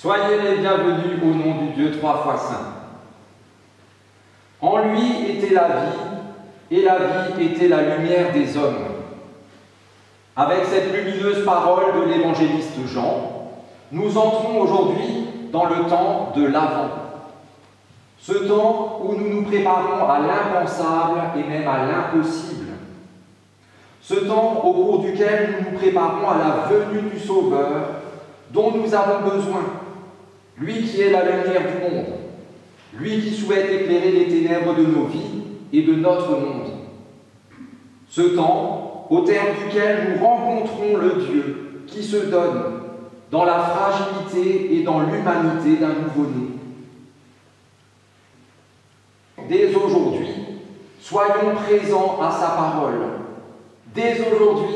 Soyez les bienvenus au nom du Dieu trois fois saint. En lui était la vie, et la vie était la lumière des hommes. Avec cette lumineuse parole de l'évangéliste Jean, nous entrons aujourd'hui dans le temps de l'Avent. Ce temps où nous nous préparons à l'impensable et même à l'impossible. Ce temps au cours duquel nous nous préparons à la venue du Sauveur dont nous avons besoin. Lui qui est la lumière du monde, lui qui souhaite éclairer les ténèbres de nos vies et de notre monde. Ce temps, au terme duquel nous rencontrons le Dieu qui se donne dans la fragilité et dans l'humanité d'un nouveau-né. Dès aujourd'hui, soyons présents à sa parole. Dès aujourd'hui,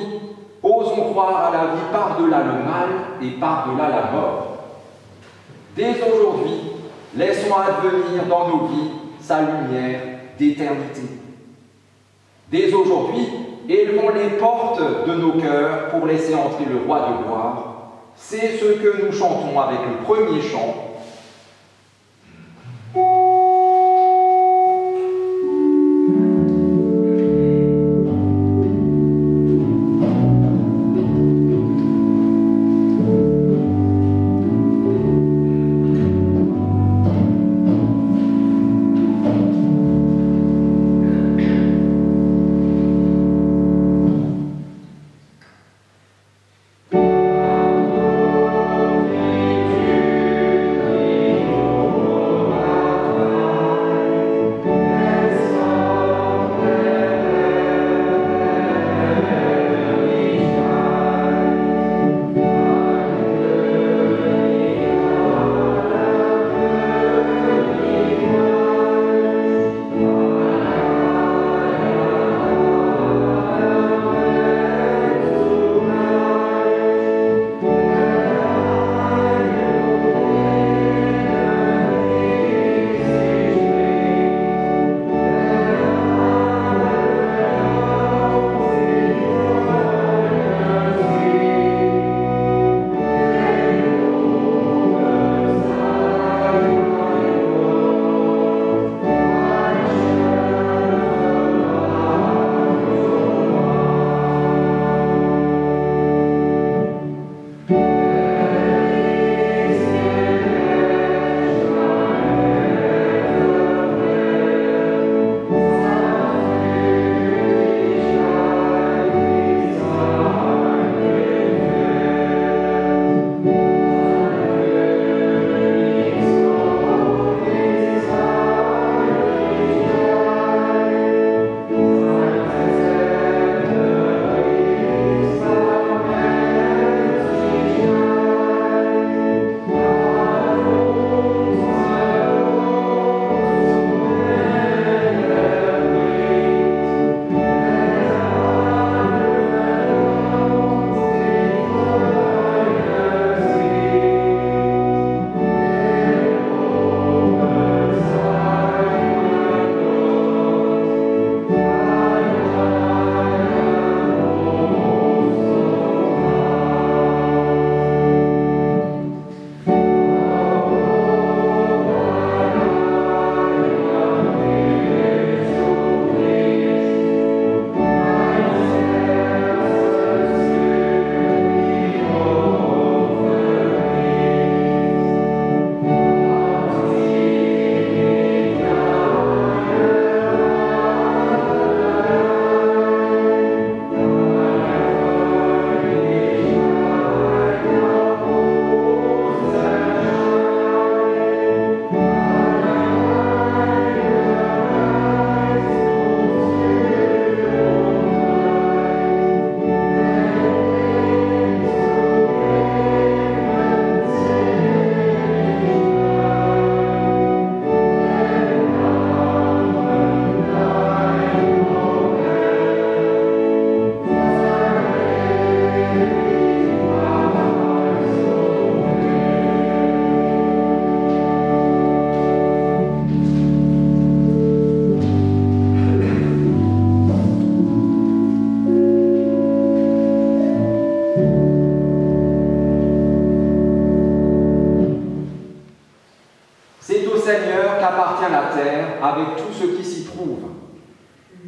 osons croire à la vie par-delà le mal et par-delà la mort. Dès aujourd'hui, laissons advenir dans nos vies sa lumière d'éternité. Dès aujourd'hui, élevons les portes de nos cœurs pour laisser entrer le roi de gloire. C'est ce que nous chantons avec le premier chant. C'est au Seigneur qu'appartient la terre avec tout ce qui s'y trouve.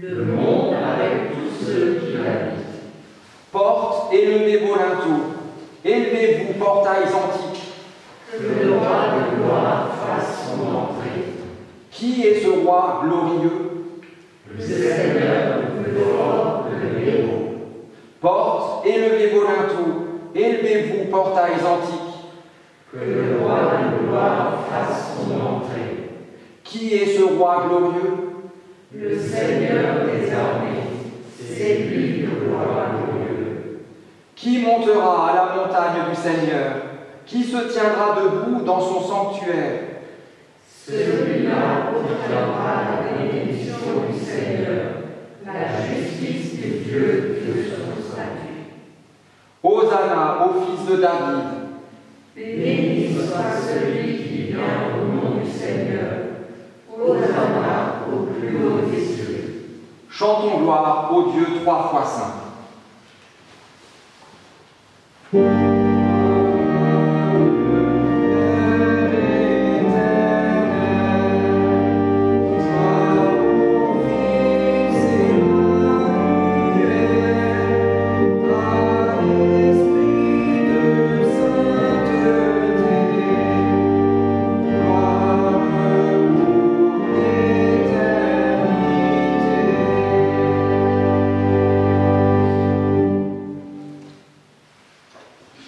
Le monde avec tous ceux qui l'habitent. Portes, élevez vos linteaux, élevez-vous, portails antiques. Que le roi de gloire fasse son entrée. Qui est ce roi glorieux? Le Seigneur le plus fort, le héros. Portes, élevez vos linteaux, élevez-vous, portails antiques. Que le roi de gloire fasse son entrée. Qui est ce roi glorieux? Le Seigneur des armées, c'est lui le roi glorieux. Qui montera à la montagne du Seigneur? Qui se tiendra debout dans son sanctuaire? Celui-là proclamera la bénédiction du Seigneur, la justice de Dieu de son statut. Hosanna au fils de David. Béni soit celui qui vient au nom du Seigneur. Hosanna au plus haut des cieux. Chantons gloire au Dieu trois fois saint.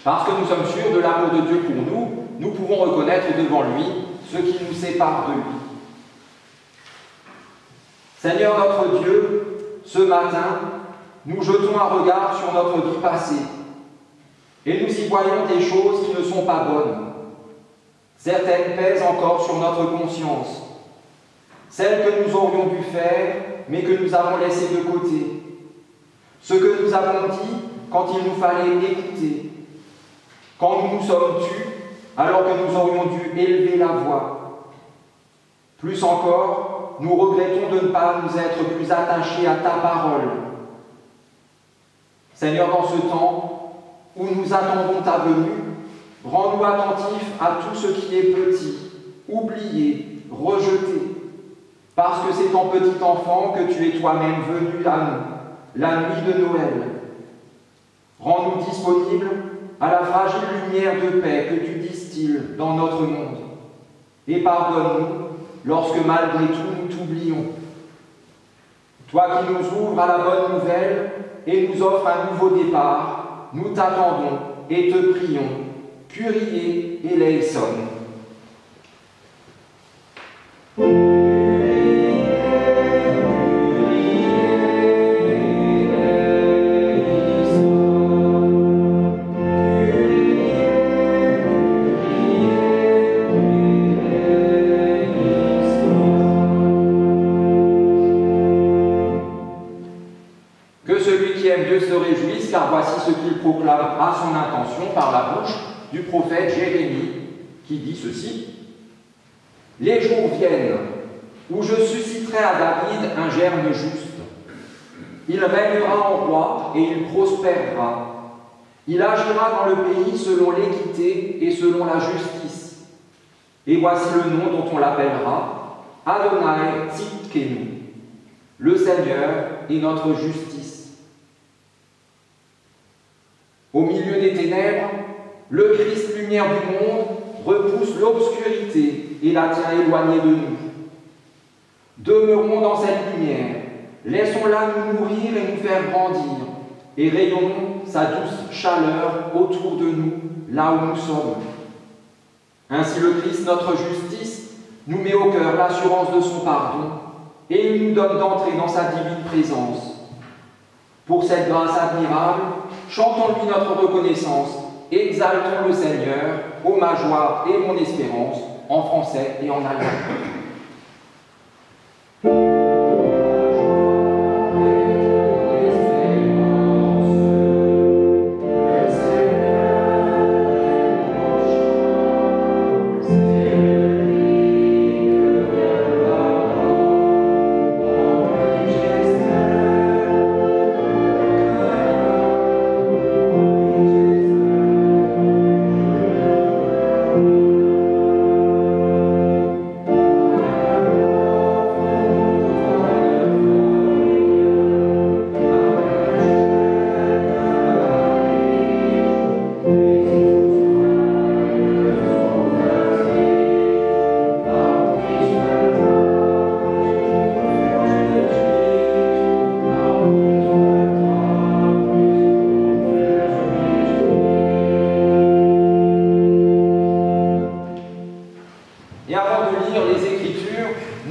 Parce que nous sommes sûrs de l'amour de Dieu pour nous, nous pouvons reconnaître devant lui ce qui nous sépare de lui. Seigneur notre Dieu, ce matin, nous jetons un regard sur notre vie passée et nous y voyons des choses qui ne sont pas bonnes. Certaines pèsent encore sur notre conscience, celles que nous aurions dû faire mais que nous avons laissées de côté, ce que nous avons dit quand il nous fallait écouter, quand nous nous sommes tus alors que nous aurions dû élever la voix. Plus encore, nous regrettons de ne pas nous être plus attachés à ta parole. Seigneur, dans ce temps où nous attendons ta venue, rends-nous attentifs à tout ce qui est petit, oublié, rejeté, parce que c'est en petit enfant que tu es toi-même venu à nous, la nuit de Noël. Rends-nous disponibles à la fragile lumière de paix que tu distilles dans notre monde. Et pardonne-nous lorsque malgré tout nous t'oublions. Toi qui nous ouvres à la bonne nouvelle et nous offres un nouveau départ, nous t'attendons et te prions. Kyrie eleison. Se réjouissent, car voici ce qu'il proclame à son intention par la bouche du prophète Jérémie, qui dit ceci: « Les jours viennent où je susciterai à David un germe juste. Il régnera en roi et il prospérera. Il agira dans le pays selon l'équité et selon la justice. Et voici le nom dont on l'appellera Adonai Tzidkenu. Le Seigneur est notre justice. » Au milieu des ténèbres, le Christ, lumière du monde, repousse l'obscurité et la tient éloignée de nous. Demeurons dans cette lumière, laissons-la nous nourrir et nous faire grandir, et rayonnons sa douce chaleur autour de nous, là où nous sommes. Ainsi le Christ, notre justice, nous met au cœur l'assurance de son pardon, et il nous donne d'entrer dans sa divine présence. Pour cette grâce admirable, chantons-lui notre reconnaissance, exaltons le Seigneur, ô ma joie et mon espérance, en français et en allemand.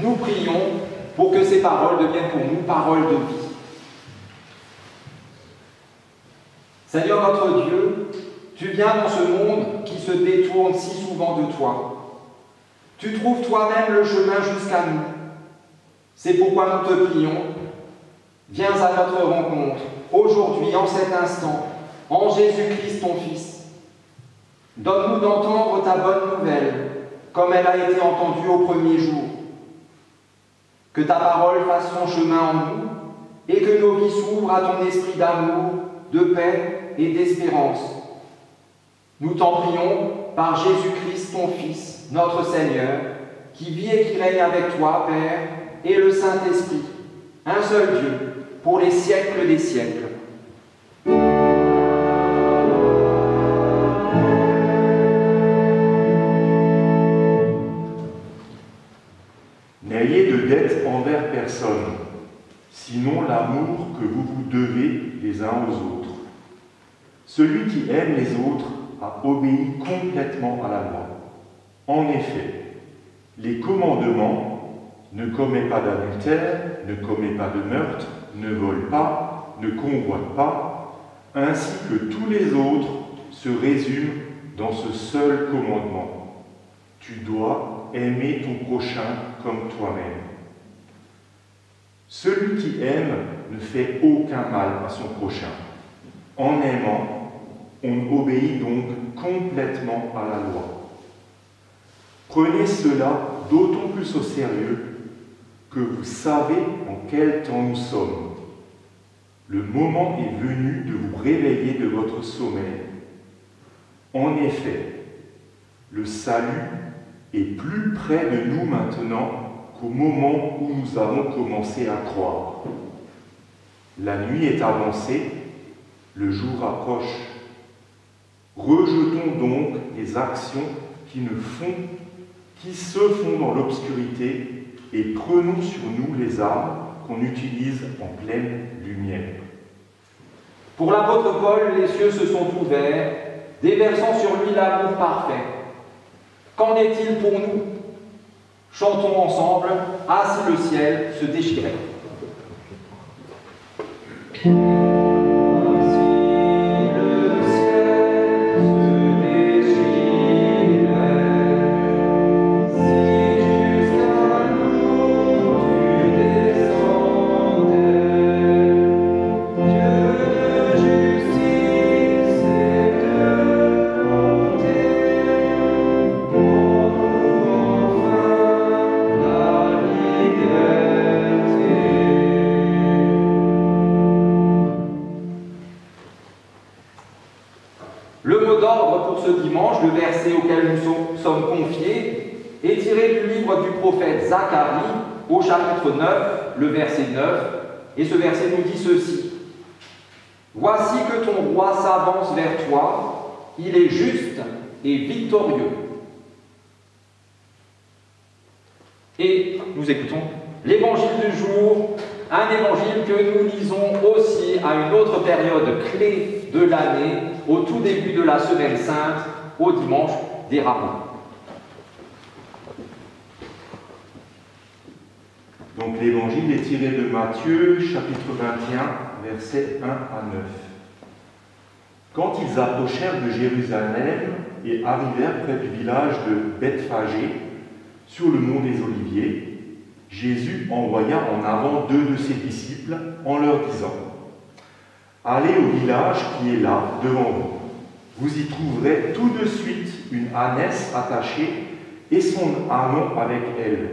nous prions pour que ces paroles deviennent pour nous paroles de vie. Seigneur notre Dieu, tu viens dans ce monde qui se détourne si souvent de toi. Tu trouves toi-même le chemin jusqu'à nous. C'est pourquoi nous te prions. Viens à notre rencontre, aujourd'hui, en cet instant, en Jésus-Christ, ton Fils. Donne-nous d'entendre ta bonne nouvelle, comme elle a été entendue au premier jour. Que ta parole fasse son chemin en nous, et que nos vies s'ouvrent à ton esprit d'amour, de paix et d'espérance. Nous t'en prions par Jésus-Christ, ton Fils, notre Seigneur, qui vit et qui règne avec toi, Père, et le Saint-Esprit, un seul Dieu, pour les siècles des siècles. N'ayez de dette envers personne, sinon l'amour que vous vous devez les uns aux autres. Celui qui aime les autres a obéi complètement à la loi. En effet, les commandements « ne commets pas d'adultère, ne commets pas de meurtre, ne vole pas, ne convoite pas », ainsi que tous les autres se résument dans ce seul commandement. Tu dois aimer ton prochain comme toi-même. Celui qui aime ne fait aucun mal à son prochain. En aimant, on obéit donc complètement à la loi. Prenez cela d'autant plus au sérieux que vous savez en quel temps nous sommes. Le moment est venu de vous réveiller de votre sommeil. En effet, le salut est plus près de nous maintenant qu'au moment où nous avons commencé à croire. La nuit est avancée, le jour approche. Rejetons donc les actions qui se font dans l'obscurité et prenons sur nous les armes qu'on utilise en pleine lumière. Pour l'apôtre Paul, les cieux se sont ouverts, déversant sur lui l'amour parfait. Qu'en est-il pour nous? Chantons ensemble « Ah, si le ciel se déchirait ». Le mot d'ordre pour ce dimanche, le verset auquel nous sommes confiés, est tiré du livre du prophète Zacharie, au chapitre 9, le verset 9, et ce verset nous dit ceci. « Voici que ton roi s'avance vers toi, il est juste et victorieux. » Et nous écoutons l'évangile du jour, un évangile que nous lisons aussi à une autre période clé de l'année, au tout début de la Semaine Sainte, au dimanche des Rameaux. Donc l'évangile est tiré de Matthieu, chapitre 21, versets 1 à 9. Quand ils approchèrent de Jérusalem et arrivèrent près du village de Bethphagée, sur le mont des Oliviers, Jésus envoya en avant 2 de ses disciples en leur disant « Allez au village qui est là, devant vous. Vous y trouverez tout de suite une ânesse attachée et son ânon avec elle.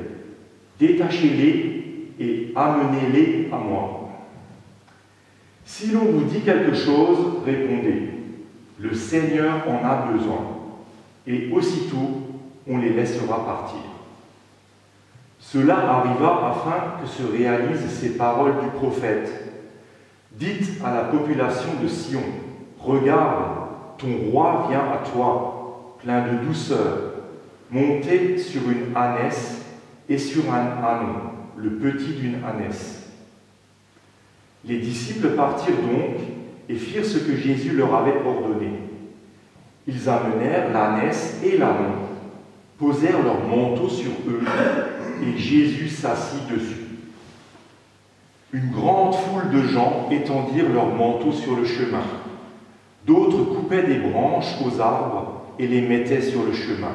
Détachez-les et amenez-les à moi. Si l'on vous dit quelque chose, répondez, le Seigneur en a besoin, et aussitôt on les laissera partir. » Cela arriva afin que se réalisent ces paroles du prophète. Dites à la population de Sion, regarde, ton roi vient à toi, plein de douceur, monté sur une ânesse et sur un ânon, le petit d'une ânesse. Les disciples partirent donc et firent ce que Jésus leur avait ordonné. Ils amenèrent l'ânesse et l'ânon. posèrent leur manteau sur eux, et Jésus s'assit dessus. Une grande foule de gens étendirent leurs manteaux sur le chemin. D'autres coupaient des branches aux arbres et les mettaient sur le chemin.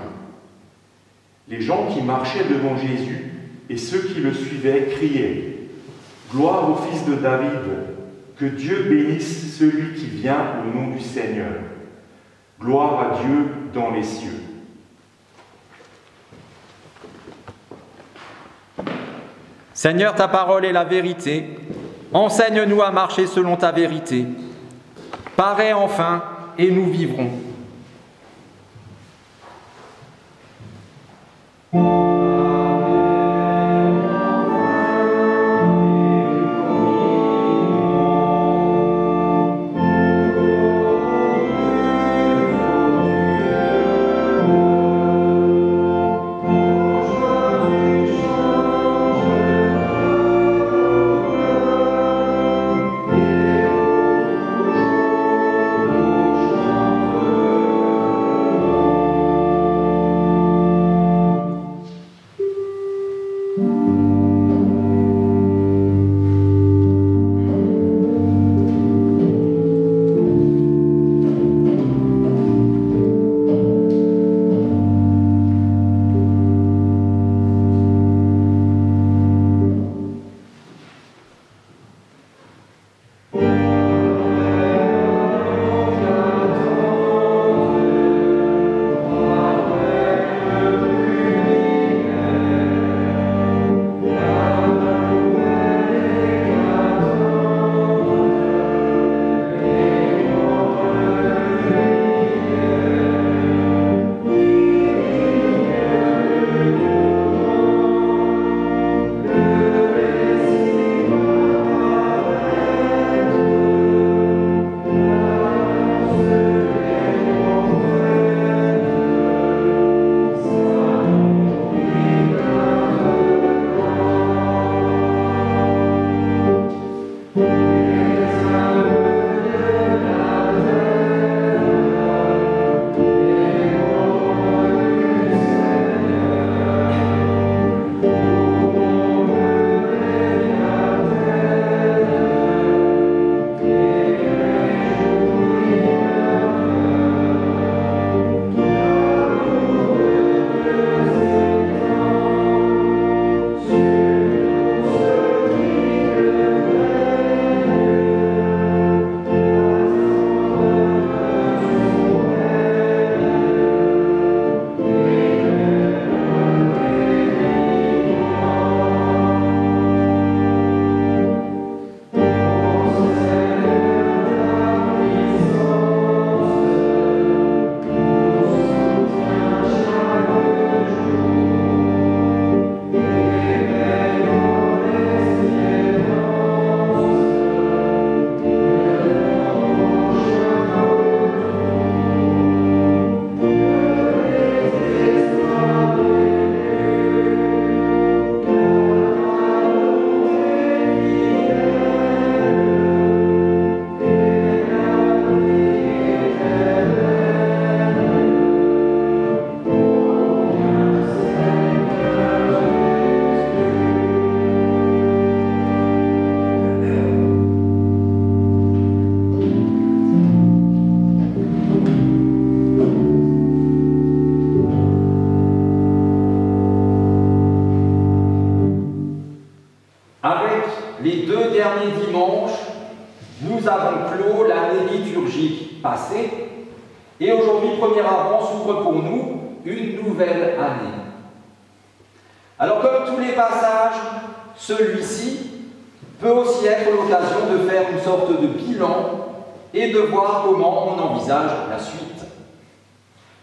Les gens qui marchaient devant Jésus et ceux qui le suivaient criaient « Gloire au Fils de David, que Dieu bénisse celui qui vient au nom du Seigneur. Gloire à Dieu dans les cieux. » Seigneur, ta parole est la vérité. Enseigne-nous à marcher selon ta vérité. Parais enfin, et nous vivrons. les 2 derniers dimanches, nous avons clos l'année liturgique passée et aujourd'hui, premier avant, s'ouvre pour nous une nouvelle année. Alors, comme tous les passages, celui-ci peut aussi être l'occasion de faire une sorte de bilan et de voir comment on envisage la suite.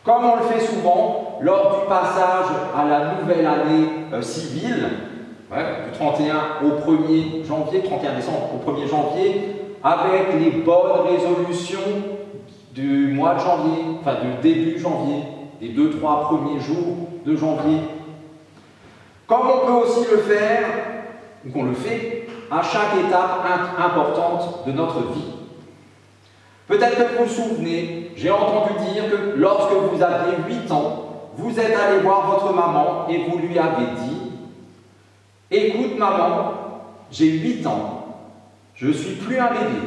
Comme on le fait souvent lors du passage à la nouvelle année civile, du 31 au 1er janvier, 31 décembre au 1er janvier, avec les bonnes résolutions du mois de janvier, enfin du début janvier, des 2-3 premiers jours de janvier. Comme on peut aussi le faire, ou qu'on le fait, à chaque étape importante de notre vie. Peut-être que vous vous souvenez, j'ai entendu dire que lorsque vous aviez 8 ans, vous êtes allé voir votre maman et vous lui avez dit « Écoute maman, j'ai 8 ans, je suis plus un bébé.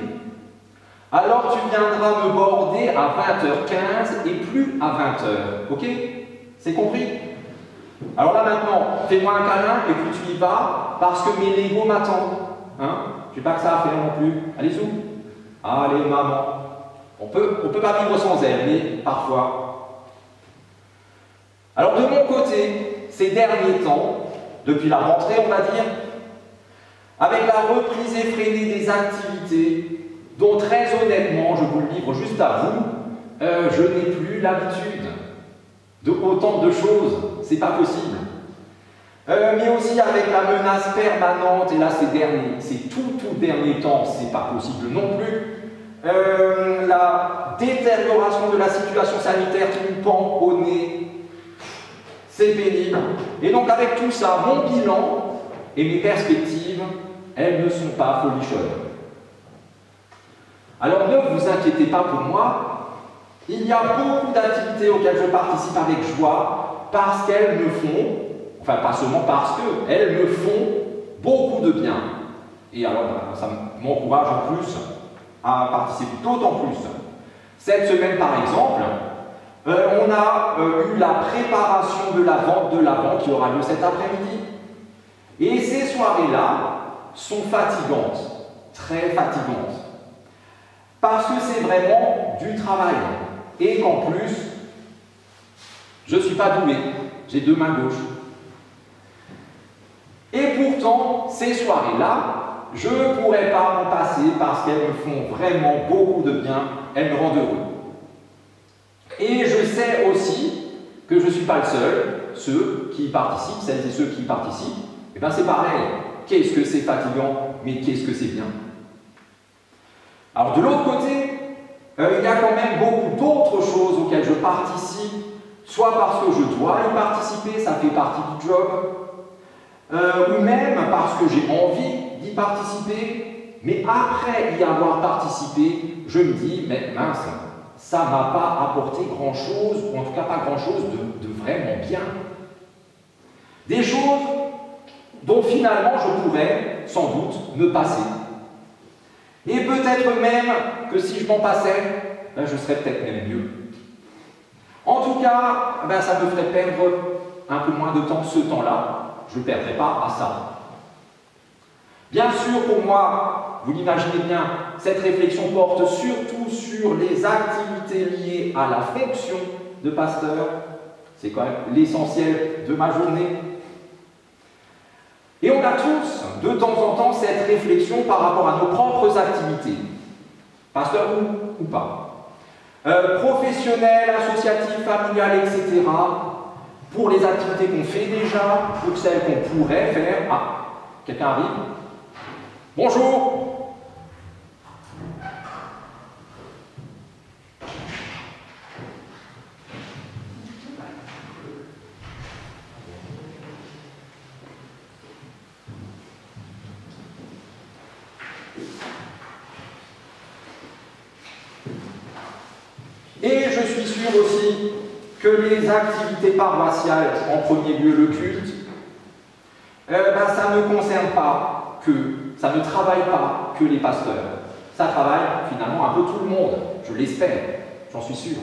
Alors tu viendras me border à 20h15 et plus à 20h. Ok? C'est compris? Alors là maintenant, fais-moi un câlin et puis tu y vas parce que mes Legos m'attendent. Hein? Je n'ai pas que ça à faire non plus. Allez, zou. Allez, maman. On peut pas vivre sans elle, mais parfois. Alors de mon côté, ces derniers temps, depuis la rentrée on va dire, avec la reprise effrénée des activités, dont très honnêtement, je vous le livre juste à vous, je n'ai plus l'habitude de autant de choses, c'est pas possible. Mais aussi avec la menace permanente, et là c'est tout dernier temps, c'est pas possible non plus, la détérioration de la situation sanitaire qui nous pend au nez, c'est pénible. Et donc avec tout ça, mon bilan et mes perspectives, elles ne sont pas folichonnes. Alors ne vous inquiétez pas pour moi, il y a beaucoup d'activités auxquelles je participe avec joie parce qu'elles me font, enfin pas seulement parce qu'elles me font beaucoup de bien. Et alors ça m'encourage en plus à participer d'autant plus. Cette semaine par exemple, on a eu la préparation de la vente de l'Avent qui aura lieu cet après-midi. Et ces soirées-là sont fatigantes, très fatigantes. Parce que c'est vraiment du travail. Et qu'en plus, je ne suis pas doué, j'ai 2 mains gauches. Et pourtant, ces soirées-là, je ne pourrais pas m'en passer parce qu'elles me font vraiment beaucoup de bien, elles me rendent heureux. Et je sais aussi que je ne suis pas le seul, ceux qui y participent, celles et ceux qui y participent, et bien c'est pareil. Qu'est-ce que c'est fatigant, mais qu'est-ce que c'est bien. Alors de l'autre côté, il y a quand même beaucoup d'autres choses auxquelles je participe, soit parce que je dois y participer, ça fait partie du job, ou même parce que j'ai envie d'y participer, mais après y avoir participé, je me dis, mais mince, ça ne m'a pas apporté grand-chose, ou en tout cas pas grand-chose de vraiment bien. Des choses dont finalement je pourrais sans doute me passer. Et peut-être même que si je m'en passais, ben je serais peut-être même mieux. En tout cas, ben ça me ferait perdre un peu moins de temps ce temps-là. Je ne perdrai pas à ça. Bien sûr, pour moi, vous l'imaginez bien, cette réflexion porte surtout sur les activités liées à la fonction de pasteur. C'est quand même l'essentiel de ma journée. Et on a tous, de temps en temps, cette réflexion par rapport à nos propres activités, pasteur ou pas, professionnelles, associatives, familiales, etc., pour les activités qu'on fait déjà, ou celles qu'on pourrait faire. Ah, quelqu'un arrive. Bonjour. Et je suis sûr aussi que les activités paroissiales, en premier lieu le culte, ça ne concerne pas que, ça ne travaille pas que les pasteurs. Ça travaille finalement un peu tout le monde, je l'espère, j'en suis sûr.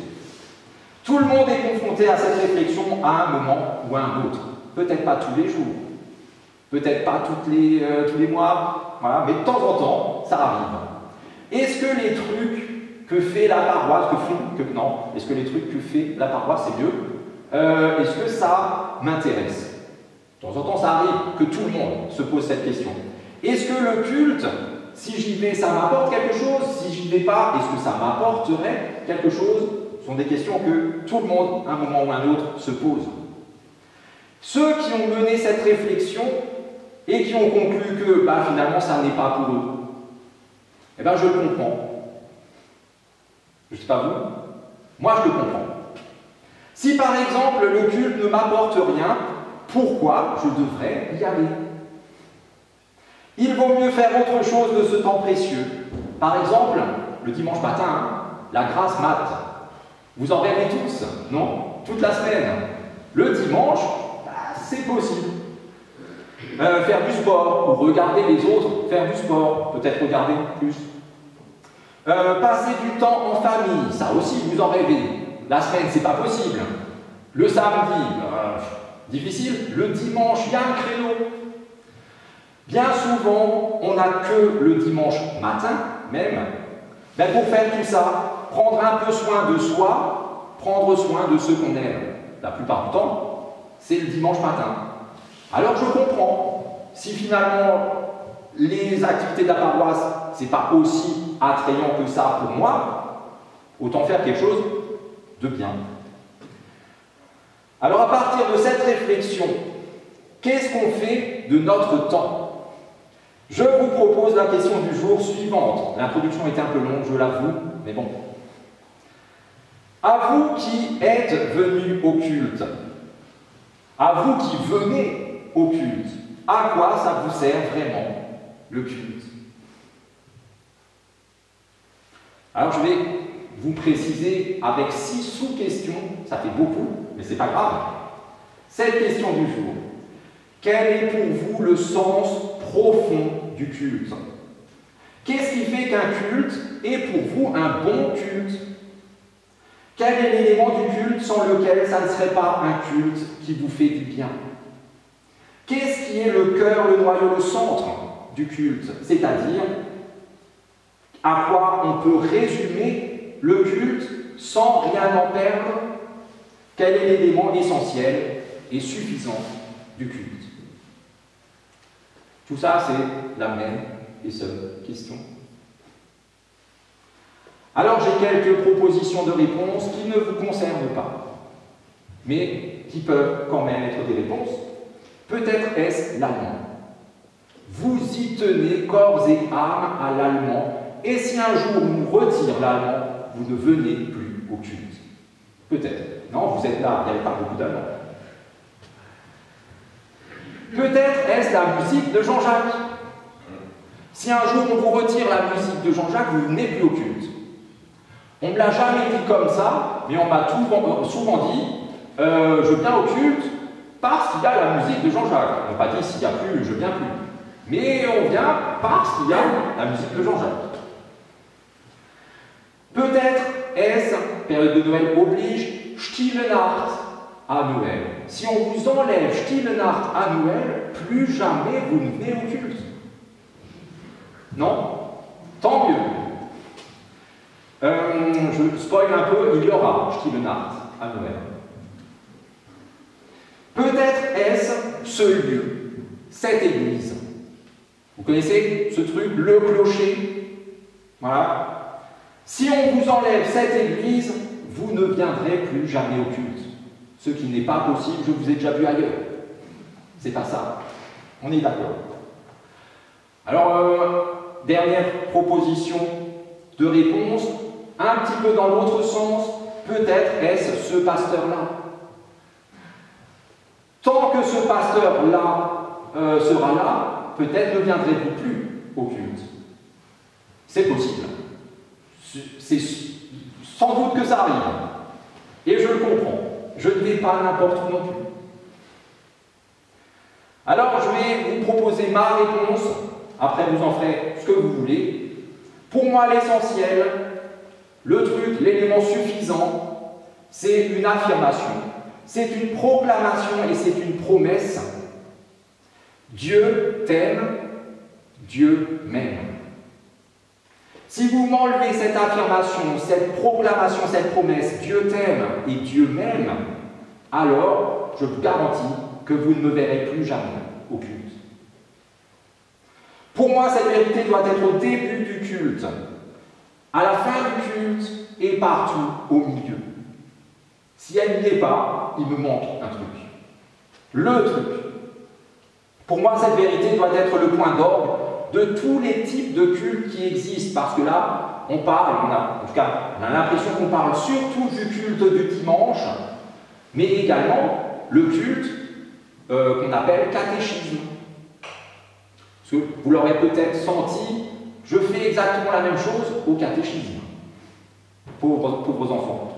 Tout le monde est confronté à cette réflexion à un moment ou à un autre. Peut-être pas tous les jours, peut-être pas tous les mois, voilà, mais de temps en temps, ça arrive. Est-ce que les trucs que fait la paroisse, est-ce que les trucs que fait la paroisse, c'est mieux? Est-ce que ça m'intéresse? De temps en temps, ça arrive que tout le monde se pose cette question. Est-ce que le culte, si j'y vais, ça m'apporte quelque chose? Si j'y vais pas, est-ce que ça m'apporterait quelque chose? Ce sont des questions que tout le monde, à un moment ou à un autre, se pose. Ceux qui ont mené cette réflexion et qui ont conclu que finalement, ça n'est pas pour eux, eh bien, je le comprends. Je ne sais pas vous, moi je le comprends. Si par exemple le culte ne m'apporte rien, pourquoi je devrais y aller? Il vaut mieux faire autre chose de ce temps précieux. Par exemple, le dimanche matin, la grâce mat. Vous en rêvez tous, non? Toute la semaine. Le dimanche, c'est possible. Faire du sport, ou regarder les autres faire du sport, peut-être regarder plus. Passer du temps en famille, ça aussi, vous en rêvez. La semaine, c'est pas possible. Le samedi, difficile. Le dimanche, il y a un créneau. Bien souvent, on n'a que le dimanche matin, même, pour faire tout ça, prendre un peu soin de soi, prendre soin de ceux qu'on aime. La plupart du temps, c'est le dimanche matin. Alors je comprends, si finalement les activités de la paroisse, c'est pas aussi attrayant que ça pour moi, autant faire quelque chose de bien. Alors à partir de cette réflexion, qu'est-ce qu'on fait de notre temps? Je vous propose la question du jour suivante. L'introduction était un peu longue, je l'avoue, mais bon. À vous qui êtes venus au culte, à vous qui venez au culte, à quoi ça vous sert vraiment le culte? Alors je vais vous préciser avec 6 sous-questions, ça fait beaucoup, mais c'est pas grave. Cette question du jour. Quel est pour vous le sens profond du culte? Qu'est-ce qui fait qu'un culte est pour vous un bon culte? Quel est l'élément du culte sans lequel ça ne serait pas un culte qui vous fait du bien? Qu'est-ce qui est le cœur, le noyau, le centre du culte? C'est-à-dire, à quoi on peut résumer le culte sans rien en perdre? Quel est l'élément essentiel et suffisant du culte? Tout ça, c'est la même et seule question. Alors, j'ai quelques propositions de réponses qui ne vous concernent pas, mais qui peuvent quand même être des réponses. Peut-être est-ce l'allemand. Vous y tenez corps et âme à l'allemand, et si un jour on vous retire l'allemand, vous ne venez plus au culte. Peut-être. Non, vous êtes là, il n'y avait pas beaucoup d'allemands. Peut-être est-ce la musique de Jean-Jacques. Si un jour on vous retire la musique de Jean-Jacques, vous ne venez plus au culte. On ne me l'a jamais dit comme ça, mais on m'a souvent dit je viens au culte parce qu'il y a la musique de Jean-Jacques. On m'a pas dit s'il n'y a plus, je viens plus. Mais on vient parce qu'il y a la musique de Jean-Jacques. Peut-être est-ce, période de Noël oblige, Stille Nacht à Noël. Si on vous enlève Stille Nacht à Noël, plus jamais vous ne venez au culte. Non? Tant mieux. Je spoil un peu, il y aura Stille Nacht à Noël. Peut-être est-ce ce lieu, cette église. Vous connaissez ce truc, le clocher? Voilà. Si on vous enlève cette église, vous ne viendrez plus jamais au culte. Ce qui n'est pas possible, je vous ai déjà vu ailleurs. C'est pas ça. On est d'accord. Alors, dernière proposition de réponse, un petit peu dans l'autre sens, peut-être est-ce ce pasteur-là. Tant que ce pasteur-là sera là, peut-être ne viendrez-vous plus au culte. C'est possible. C'est sans doute que ça arrive. Et je le comprends. Je ne vais pas n'importe où non plus. Alors, je vais vous proposer ma réponse. Après, vous en ferez ce que vous voulez. Pour moi, l'essentiel, le truc, l'élément suffisant, c'est une affirmation. C'est une proclamation et c'est une promesse. Dieu t'aime, Dieu m'aime. Si vous m'enlevez cette affirmation, cette proclamation, cette promesse, Dieu t'aime et Dieu m'aime, alors je vous garantis que vous ne me verrez plus jamais au culte. Pour moi, cette vérité doit être au début du culte, à la fin du culte et partout au milieu. Si elle n'y est pas, il me manque un truc. Le truc. Pour moi, cette vérité doit être le point d'orgue de tous les types de cultes qui existent, parce que là, on parle, on a l'impression qu'on parle surtout du culte du dimanche, mais également le culte qu'on appelle catéchisme. Parce que vous l'aurez peut-être senti, je fais exactement la même chose au catéchisme. Pauvres enfants.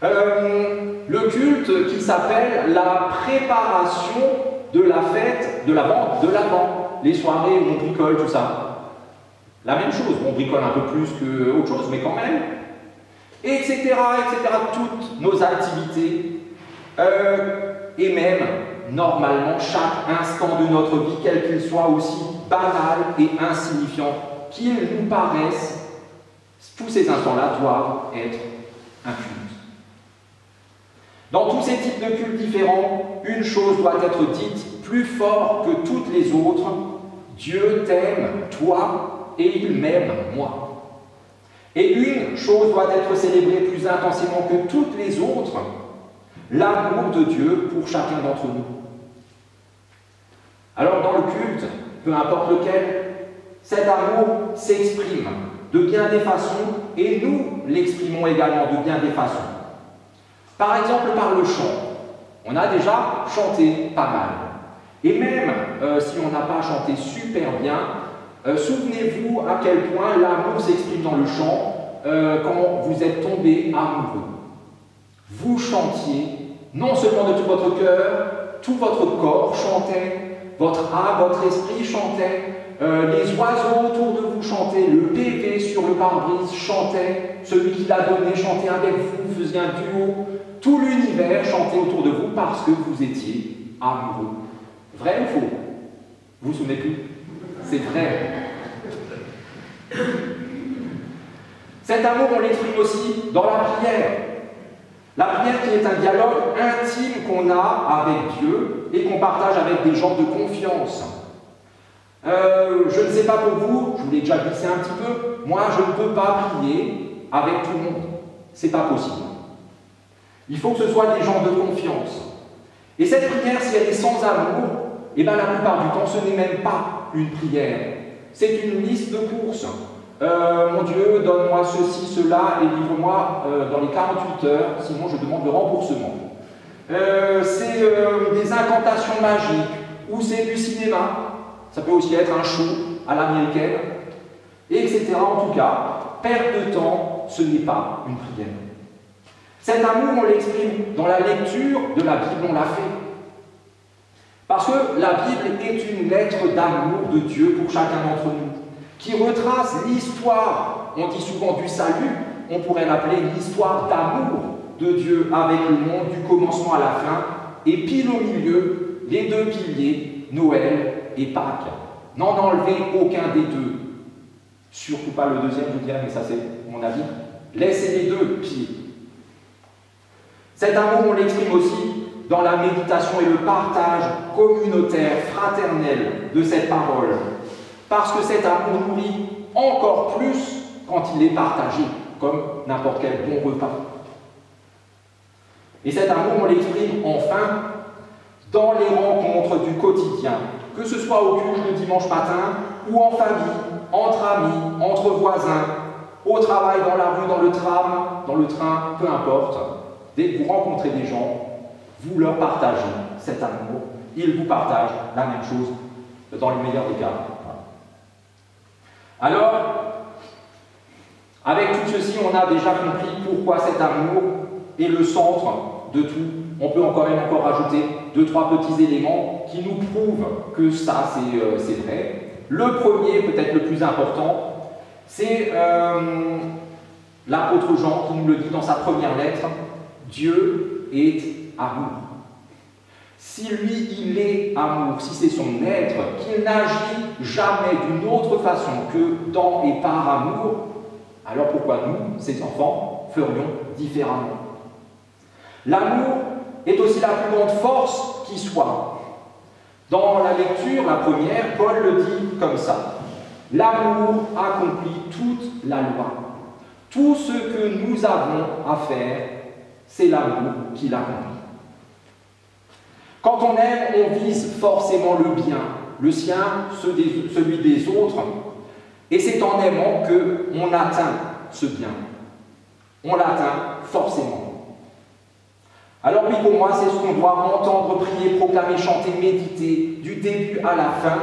Le culte qui s'appelle la préparation de la fête de l'Avent, les soirées où on bricole, tout ça. La même chose, on bricole un peu plus qu'autre chose, mais quand même. Etc., etc., toutes nos activités, et même, normalement, chaque instant de notre vie, quel qu'il soit, aussi banal et insignifiant qu'il nous paraisse, tous ces instants-là doivent être un culte. Dans tous ces types de cultes différents, une chose doit être dite plus fort que toutes les autres: Dieu t'aime, toi, et il m'aime, moi. Et une chose doit être célébrée plus intensément que toutes les autres: l'amour de Dieu pour chacun d'entre nous. Alors dans le culte, peu importe lequel, cet amour s'exprime de bien des façons, et nous l'exprimons également de bien des façons. Par exemple, par le chant. On a déjà chanté pas mal. Et même si on n'a pas chanté super bien, souvenez-vous à quel point l'amour s'exprime dans le chant quand vous êtes tombé amoureux. Vous chantiez, non seulement de tout votre cœur, tout votre corps chantait, votre âme, votre esprit chantait, les oiseaux autour de vous chantaient, le PV sur le pare-brise chantait, celui qui l'a donné chantait avec vous, faisait un duo, tout l'univers chantait autour de vous parce que vous étiez amoureux. Vrai ou faux? Vous vous souvenez plus? C'est vrai. Cet amour, on l'exprime aussi dans la prière. La prière qui est un dialogue intime qu'on a avec Dieu et qu'on partage avec des gens de confiance. Je ne sais pas pour vous, je vous l'ai déjà glissé un petit peu, moi je ne peux pas prier avec tout le monde. C'est pas possible. Il faut que ce soit des gens de confiance. Et cette prière, si elle est sans amour, eh bien la plupart du temps, ce n'est même pas une prière. C'est une liste de courses. Mon Dieu, donne-moi ceci, cela, et livre-moi dans les 48 heures, sinon je demande le remboursement. C'est des incantations magiques, ou c'est du cinéma. Ça peut aussi être un show à l'américaine, etc. En tout cas, perdre de temps, ce n'est pas une prière. Cet amour, on l'exprime dans la lecture de la Bible, on l'a fait. Parce que la Bible est une lettre d'amour de Dieu pour chacun d'entre nous, qui retrace l'histoire, on dit souvent du salut, on pourrait l'appeler l'histoire d'amour de Dieu avec le monde, du commencement à la fin, et pile au milieu, les deux piliers, Noël et Pâques. N'en enlevez aucun des deux. Surtout pas le deuxième, je vous dirais, mais ça c'est mon avis. Laissez les deux pieds. Cet amour, on l'exprime aussi dans la méditation et le partage communautaire, fraternel de cette parole. Parce que cet amour nourrit encore plus quand il est partagé, comme n'importe quel bon repas. Et cet amour, on l'exprime enfin dans les rencontres du quotidien, que ce soit au culte le dimanche matin, ou en famille, entre amis, entre voisins, au travail, dans la rue, dans le tram, dans le train, peu importe. Dès que vous rencontrez des gens, vous leur partagez cet amour. Ils vous partagent la même chose dans le meilleur des cas. Alors, avec tout ceci, on a déjà compris pourquoi cet amour est le centre de tout. On peut encore rajouter 2-3 petits éléments qui nous prouvent que ça, c'est vrai. Le premier, peut-être le plus important, c'est l'apôtre Jean qui nous le dit dans sa première lettre: Dieu est amour. Si lui, il est amour, si c'est son être, qu'il n'agit jamais d'une autre façon que dans et par amour, alors pourquoi nous, ses enfants, ferions différemment? L'amour est aussi la plus grande force qui soit. Dans la lecture, la première, Paul le dit comme ça: l'amour accomplit toute la loi. Tout ce que nous avons à faire, c'est l'amour qui l'accomplit. Quand on aime, on vise forcément le bien, le sien, celui des autres, et c'est en aimant qu'on atteint ce bien. On l'atteint forcément. Alors oui, pour moi, c'est ce qu'on doit entendre, prier, proclamer, chanter, méditer, du début à la fin,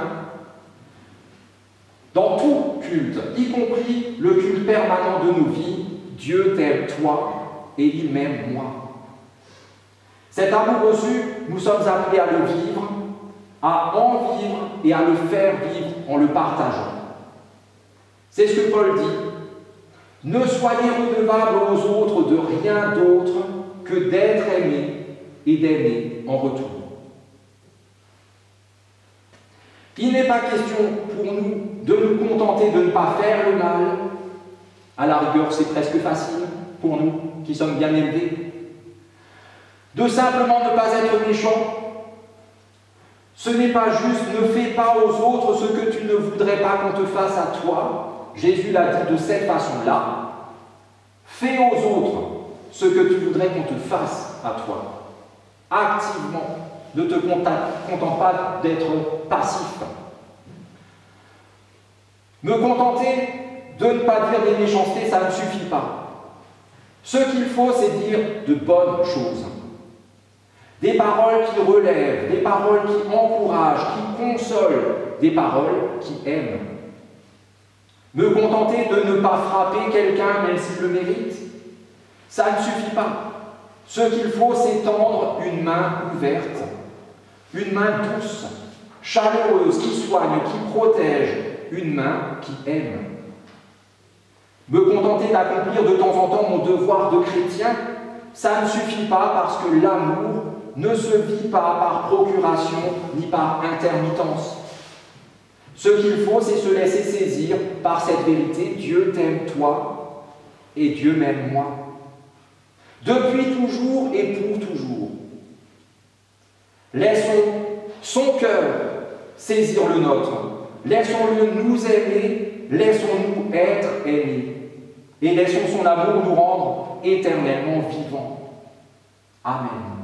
dans tout culte, y compris le culte permanent de nos vies. Dieu t'aime, toi, et il m'aime moi. Cet amour reçu, nous sommes appelés à le vivre, à en vivre et à le faire vivre en le partageant. C'est ce que Paul dit. Ne soyez redevables aux autres de rien d'autre que d'être aimés et d'aimer en retour. Il n'est pas question pour nous de nous contenter de ne pas faire le mal. À la rigueur, c'est presque facile pour nous qui sommes bien élevés. De simplement ne pas être méchants. Ce n'est pas juste, ne fais pas aux autres ce que tu ne voudrais pas qu'on te fasse à toi. Jésus l'a dit de cette façon-là. Fais aux autres ce que tu voudrais qu'on te fasse à toi. Activement. Ne te contente pas d'être passif. Me contenter de ne pas dire des méchancetés, ça ne suffit pas. Ce qu'il faut, c'est dire de bonnes choses. Des paroles qui relèvent, des paroles qui encouragent, qui consolent, des paroles qui aiment. Me contenter de ne pas frapper quelqu'un même s'il le mérite, ça ne suffit pas. Ce qu'il faut, c'est tendre une main ouverte, une main douce, chaleureuse, qui soigne, qui protège, une main qui aime. Me contenter d'accomplir de temps en temps mon devoir de chrétien, ça ne suffit pas parce que l'amour ne se vit pas par procuration ni par intermittence. Ce qu'il faut, c'est se laisser saisir par cette vérité. Dieu t'aime toi et Dieu m'aime moi. Depuis toujours et pour toujours. Laissons son cœur saisir le nôtre. Laissons-le nous aimer. Laissons-nous être aimés. Et laissons son amour nous rendre éternellement vivants. Amen.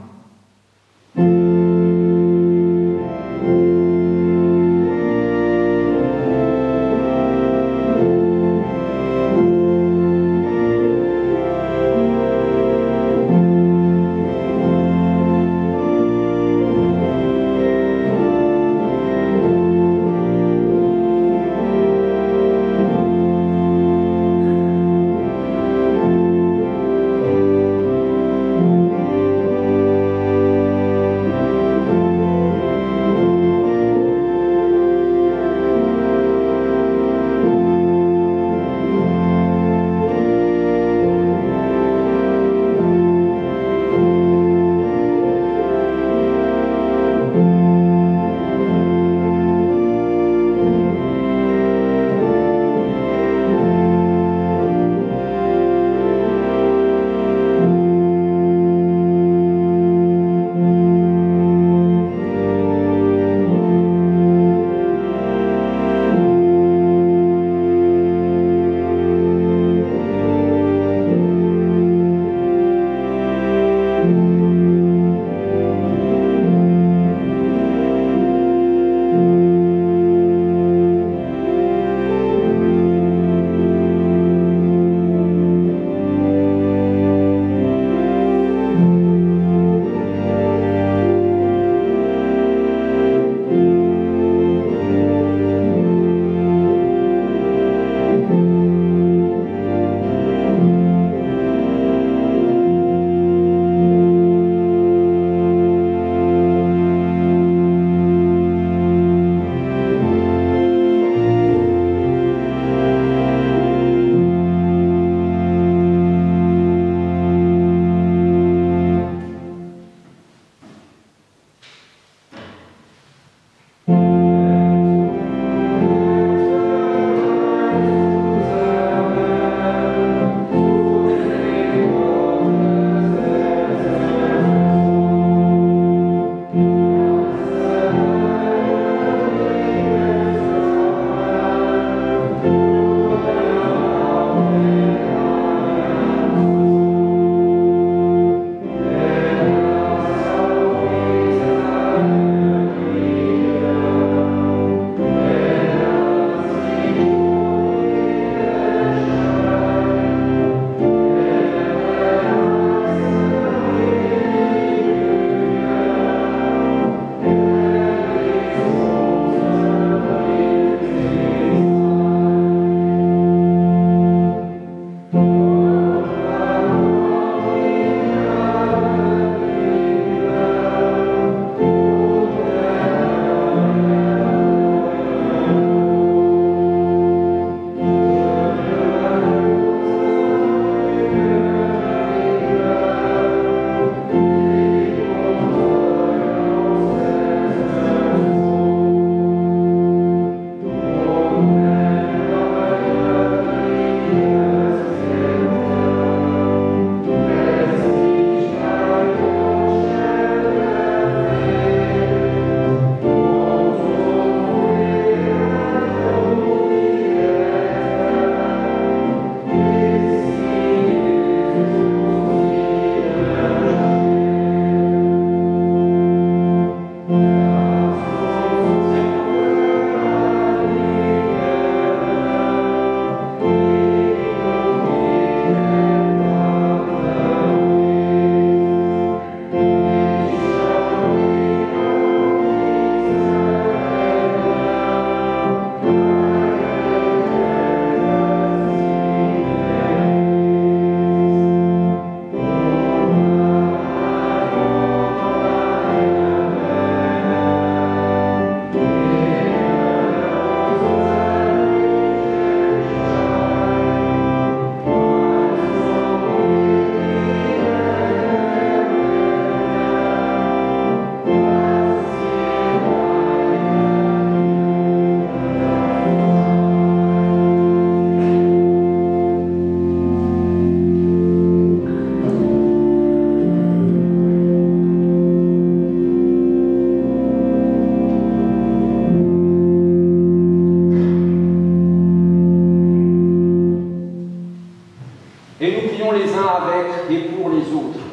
et pour les autres.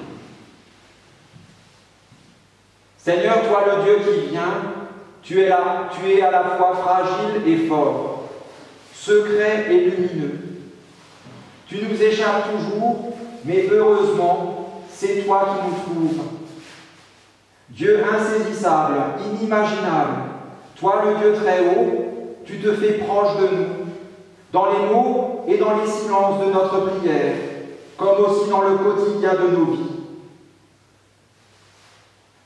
Seigneur, toi le Dieu qui vient, tu es à la fois fragile et fort, secret et lumineux. Tu nous échappes toujours, mais heureusement, c'est toi qui nous trouves. Dieu insaisissable, inimaginable, toi le Dieu très haut, tu te fais proche de nous, dans les mots et dans les silences de notre prière, comme aussi dans le quotidien de nos vies.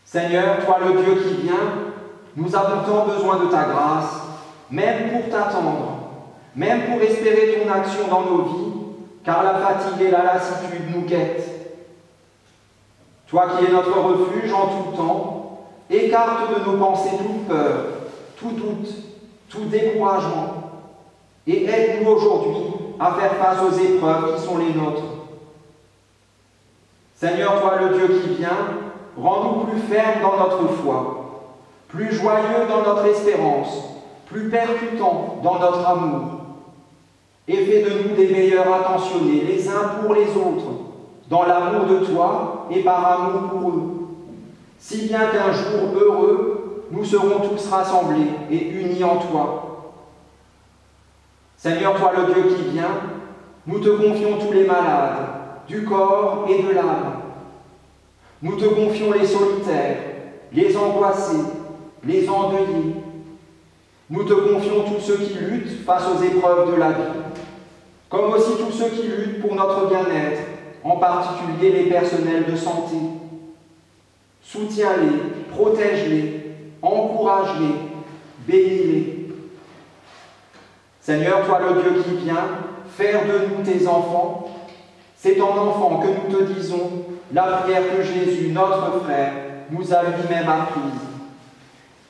Seigneur, toi le Dieu qui vient, nous avons tant besoin de ta grâce, même pour t'attendre, même pour espérer ton action dans nos vies, car la fatigue et la lassitude nous guettent. Toi qui es notre refuge en tout temps, écarte de nos pensées toute peur, tout doute, tout découragement, et aide-nous aujourd'hui à faire face aux épreuves qui sont les nôtres. Seigneur, toi le Dieu qui vient, rends-nous plus fermes dans notre foi, plus joyeux dans notre espérance, plus percutants dans notre amour, et fais de nous des meilleurs attentionnés les uns pour les autres, dans l'amour de toi et par amour pour eux, si bien qu'un jour heureux, nous serons tous rassemblés et unis en toi. Seigneur, toi le Dieu qui vient, nous te confions tous les malades, du corps et de l'âme. Nous te confions les solitaires, les angoissés, les endeuillés. Nous te confions tous ceux qui luttent face aux épreuves de la vie, comme aussi tous ceux qui luttent pour notre bien-être, en particulier les personnels de santé. Soutiens-les, protège-les, encourage-les, bénis-les. Seigneur, toi le Dieu qui viens, faire de nous tes enfants, c'est en enfant que nous te disons la prière que Jésus, notre frère, nous a lui-même apprise.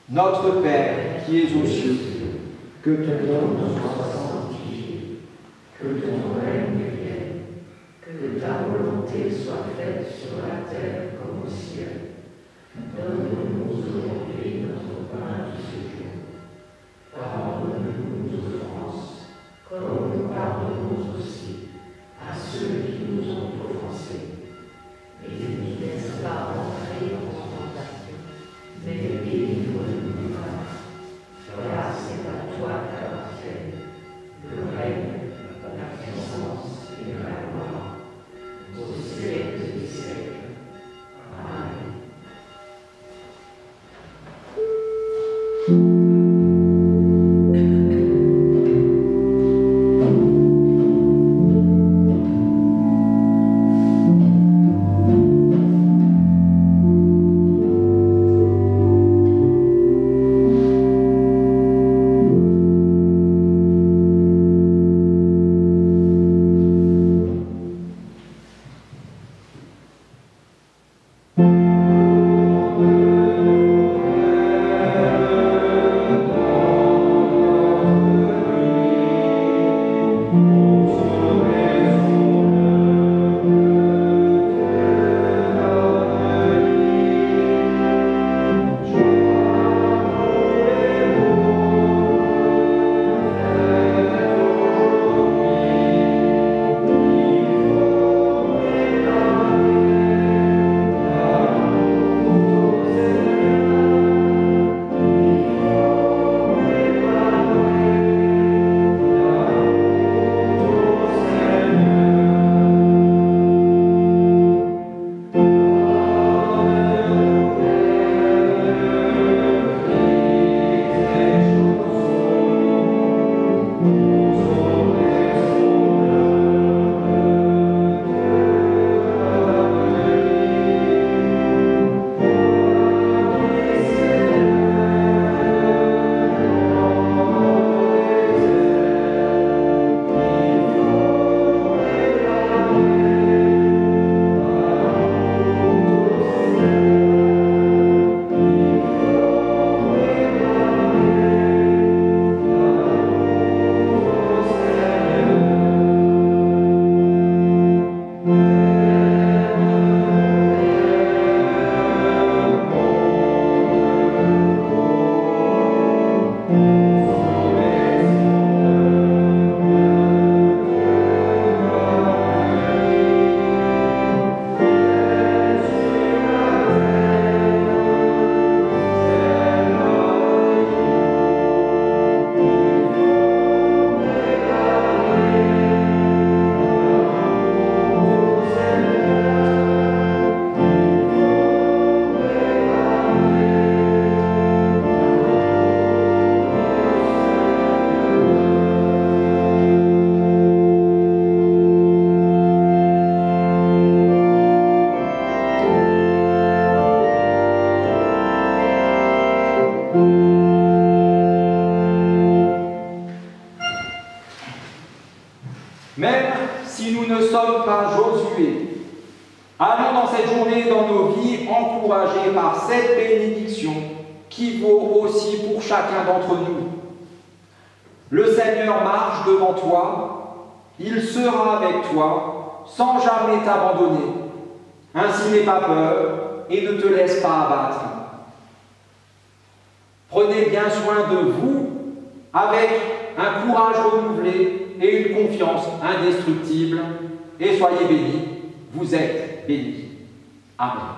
Notre Père qui es aux cieux, que ton nom soit sanctifié, que ton règne vienne, que ta volonté soit faite sur la terre comme au ciel. Donne-nous aujourd'hui notre pain de ce jour. Pardonne-nous nos offenses, comme nous pardonnons aussi à ceux qui nous ont offensés. Et ne nous laisse pas entrer en tentation, mais délivre-nous du mal. Car c'est à toi qu'appartiennent le règne, la puissance et la gloire, au siècle des siècles. Amen. Même si nous ne sommes pas Josué, allons dans cette journée dans nos vies encouragés par cette bénédiction qui vaut aussi pour chacun d'entre nous. Le Seigneur marche devant toi, il sera avec toi sans jamais t'abandonner. Ainsi n'aie pas peur et ne te laisse pas abattre. Prenez bien soin de vous avec un courage renouvelé et une confiance indestructible, et soyez bénis, vous êtes bénis. Amen.